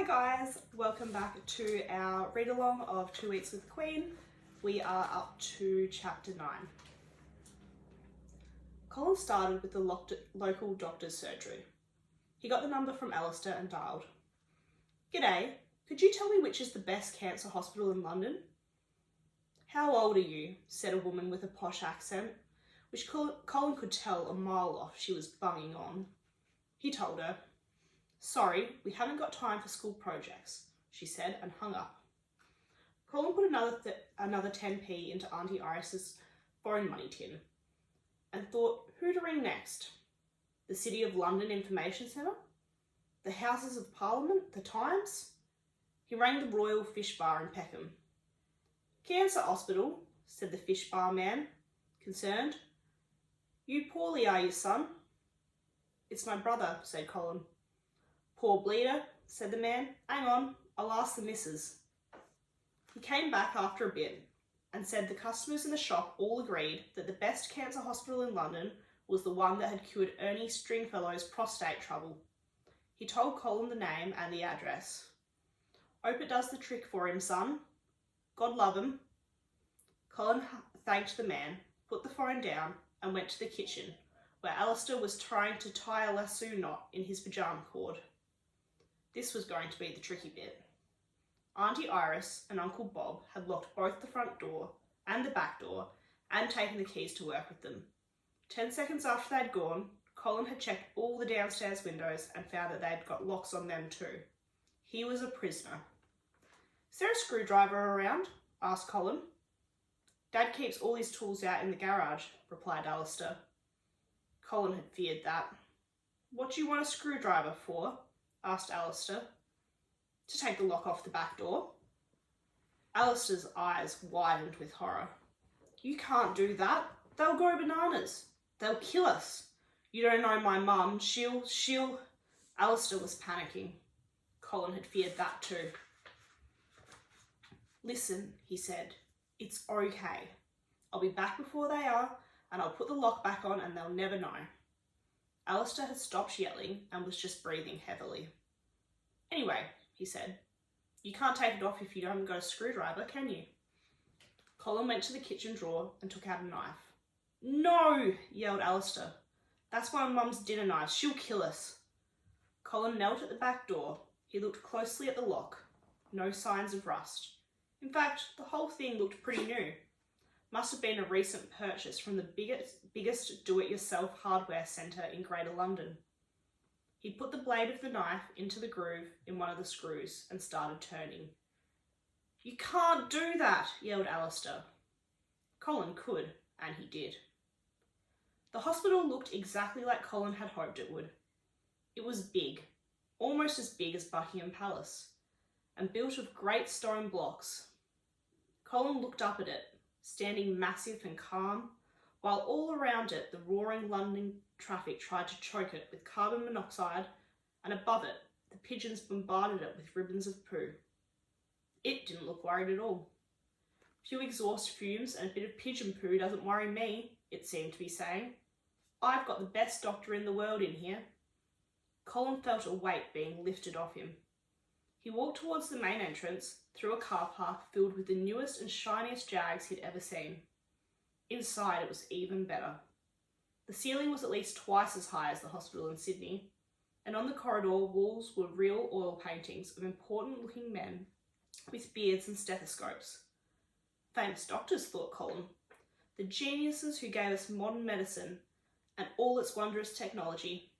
Hi guys, welcome back to our read along of 2 Weeks with the Queen. We are up to chapter 9. Colin started with the local doctor's surgery. He got the number from Alistair and dialed. "G'day, could you tell me which is the best cancer hospital in London?" "How old are you?" said a woman with a posh accent, which Colin could tell a mile off she was bunging on. He told her. "Sorry, we haven't got time for school projects," she said, and hung up. Colin put another 10p into Auntie Iris's phone money tin and thought, who to ring next? The City of London Information Centre? The Houses of Parliament? The Times? He rang the Royal Fish Bar in Peckham. "Cancer Hospital," said the fish bar man, concerned. "You poorly, are you, son?" "It's my brother," said Colin. "Poor bleeder," said the man. "Hang on, I'll ask the missus." He came back after a bit and said the customers in the shop all agreed that the best cancer hospital in London was the one that had cured Ernie Stringfellow's prostate trouble. He told Colin the name and the address. "Hope it does the trick for him, son. God love him." Colin thanked the man, put the phone down and went to the kitchen, where Alistair was trying to tie a lasso knot in his pyjama cord. This was going to be the tricky bit. Auntie Iris and Uncle Bob had locked both the front door and the back door and taken the keys to work with them. 10 seconds after they'd gone, Colin had checked all the downstairs windows and found that they'd got locks on them too. He was a prisoner. "Is there a screwdriver around?" asked Colin. "Dad keeps all his tools out in the garage," replied Alistair. Colin had feared that. "What do you want a screwdriver for?" asked Alistair. "To take the lock off the back door." Alistair's eyes widened with horror. "You can't do that. They'll go bananas. They'll kill us. You don't know my mum. She'll... Alistair was panicking. Colin had feared that too. "Listen," he said. "It's okay. I'll be back before they are, and I'll put the lock back on and they'll never know." Alistair had stopped yelling and was just breathing heavily. "Anyway," he said, "you can't take it off if you haven't got a screwdriver, can you?" Colin went to the kitchen drawer and took out a knife. "No!" yelled Alistair. "That's my mum's dinner knife. She'll kill us." Colin knelt at the back door. He looked closely at the lock. No signs of rust. In fact, the whole thing looked pretty new. Must have been a recent purchase from the biggest do-it-yourself hardware centre in Greater London. He put the blade of the knife into the groove in one of the screws and started turning. "You can't do that!" yelled Alistair. Colin could, and he did. The hospital looked exactly like Colin had hoped it would. It was big, almost as big as Buckingham Palace, and built of great stone blocks. Colin looked up at it, standing massive and calm, while all around it the roaring London traffic tried to choke it with carbon monoxide, and above it the pigeons bombarded it with ribbons of poo. It didn't look worried at all. "A few exhaust fumes and a bit of pigeon poo doesn't worry me," it seemed to be saying. "I've got the best doctor in the world in here." Colin felt a weight being lifted off him. He walked towards the main entrance, through a car park filled with the newest and shiniest Jags he'd ever seen. Inside it was even better. The ceiling was at least twice as high as the hospital in Sydney, and on the corridor walls were real oil paintings of important-looking men with beards and stethoscopes. Famous doctors, thought Colin. The geniuses who gave us modern medicine and all its wondrous technology.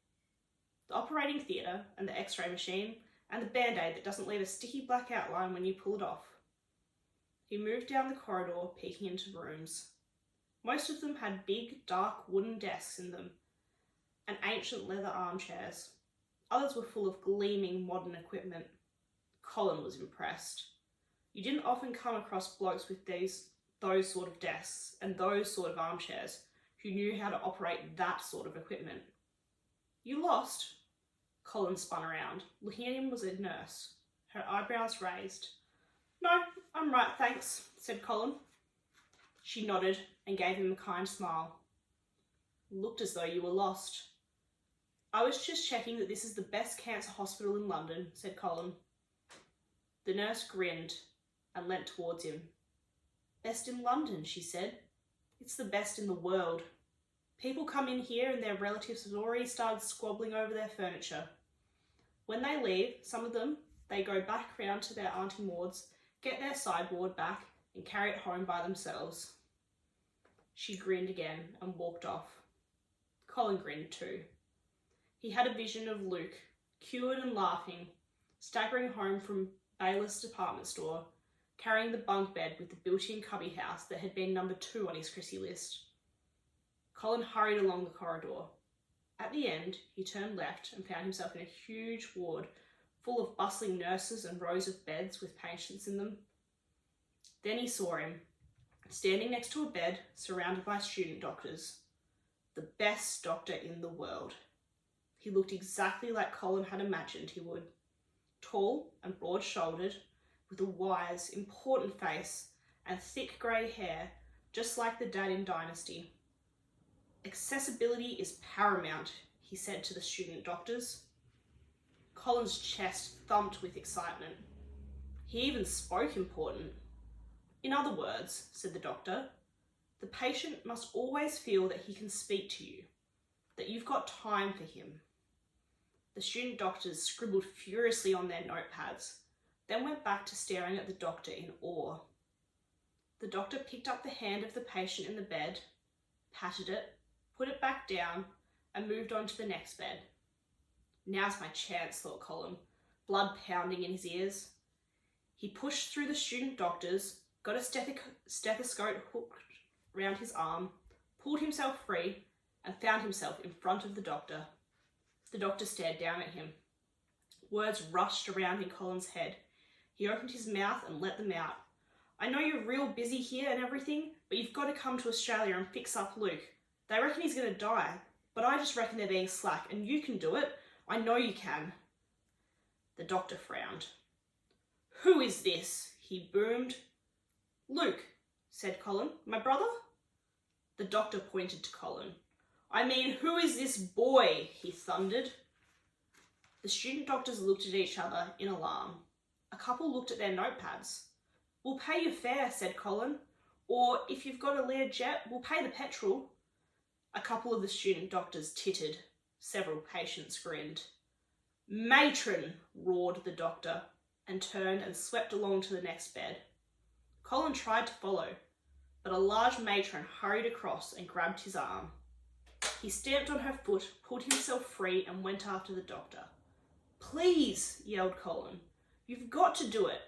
The operating theatre and the x-ray machine and the band-aid that doesn't leave a sticky black outline when you pull it off. He moved down the corridor, peeking into rooms. Most of them had big, dark wooden desks in them and ancient leather armchairs. Others were full of gleaming modern equipment. Colin was impressed. You didn't often come across blokes with those sort of desks and those sort of armchairs who knew how to operate that sort of equipment. "You lost?" Colin spun around. Looking at him was a nurse, her eyebrows raised. "No, I'm right, thanks," said Colin. She nodded and gave him a kind smile. "Looked as though you were lost." "I was just checking that this is the best cancer hospital in London," said Colin. The nurse grinned and leant towards him. "Best in London," she said. "It's the best in the world. People come in here and their relatives have already started squabbling over their furniture. When they leave, some of them, they go back round to their Auntie Maud's, get their sideboard back and carry it home by themselves." She grinned again and walked off. Colin grinned too. He had a vision of Luke, cured and laughing, staggering home from Baylor's department store, carrying the bunk bed with the built-in cubby house that had been number 2 on his Chrissy list. Colin hurried along the corridor. At the end, he turned left and found himself in a huge ward full of bustling nurses and rows of beds with patients in them. Then he saw him, standing next to a bed, surrounded by student doctors. The best doctor in the world. He looked exactly like Colin had imagined he would. Tall and broad-shouldered, with a wise, important face and thick grey hair, just like the dad in Dynasty. "Accessibility is paramount," he said to the student doctors. Colin's chest thumped with excitement. He even spoke important. "In other words," said the doctor, "the patient must always feel that he can speak to you, that you've got time for him." The student doctors scribbled furiously on their notepads, then went back to staring at the doctor in awe. The doctor picked up the hand of the patient in the bed, patted it, put it back down, and moved on to the next bed. Now's my chance, thought Colin, blood pounding in his ears. He pushed through the student doctors, got a stethoscope hooked round his arm, pulled himself free, and found himself in front of the doctor. The doctor stared down at him. Words rushed around in Colin's head. He opened his mouth and let them out. "I know you're real busy here and everything, but you've got to come to Australia and fix up Luke. They reckon he's going to die, but I just reckon they're being slack, and you can do it. I know you can." The doctor frowned. "Who is this?" he boomed. "Luke," said Colin. "My brother?" The doctor pointed to Colin. "I mean, who is this boy?" he thundered. The student doctors looked at each other in alarm. A couple looked at their notepads. "We'll pay your fare," said Colin. "Or, if you've got a Learjet, we'll pay the petrol." A couple of the student doctors tittered. Several patients grinned. "Matron!" roared the doctor, and turned and swept along to the next bed. Colin tried to follow, but a large matron hurried across and grabbed his arm. He stamped on her foot, pulled himself free, and went after the doctor. "Please," yelled Colin. "You've got to do it.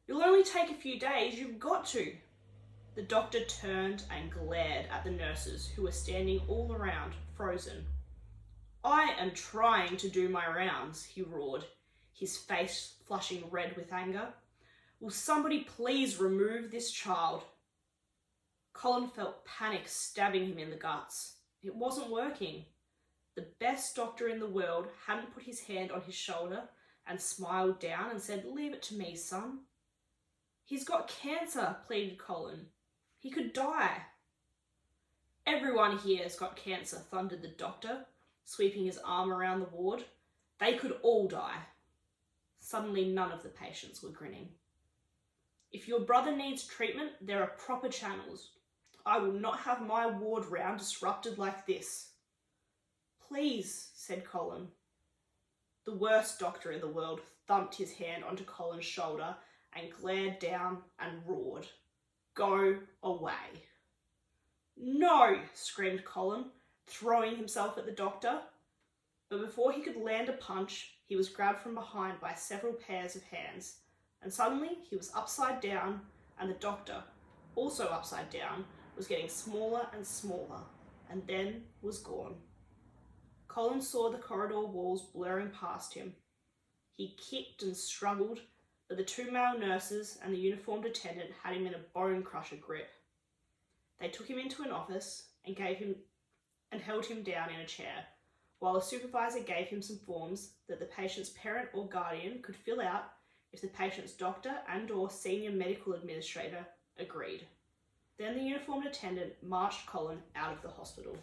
You'll only take a few days. You've got to." The doctor turned and glared at the nurses who were standing all around, frozen. "I am trying to do my rounds," he roared, his face flushing red with anger. "Will somebody please remove this child?" Colin felt panic stabbing him in the guts. It wasn't working. The best doctor in the world hadn't put his hand on his shoulder and smiled down and said, "Leave it to me, son." "He's got cancer," pleaded Colin. "He could die." "Everyone here has got cancer," thundered the doctor, sweeping his arm around the ward. "They could all die." Suddenly, none of the patients were grinning. "If your brother needs treatment, there are proper channels. I will not have my ward round disrupted like this." "Please," said Colin. The worst doctor in the world thumped his hand onto Colin's shoulder and glared down and roared, "Go away." "No!" screamed Colin, throwing himself at the doctor. But before he could land a punch, he was grabbed from behind by several pairs of hands, and suddenly he was upside down, and the doctor, also upside down, was getting smaller and smaller, and then was gone. Colin saw the corridor walls blurring past him. He kicked and struggled, but the 2 male nurses and the uniformed attendant had him in a bone-crusher grip. They took him into an office and held him down in a chair, while a supervisor gave him some forms that the patient's parent or guardian could fill out if the patient's doctor and/or senior medical administrator agreed. Then the uniformed attendant marched Colin out of the hospital.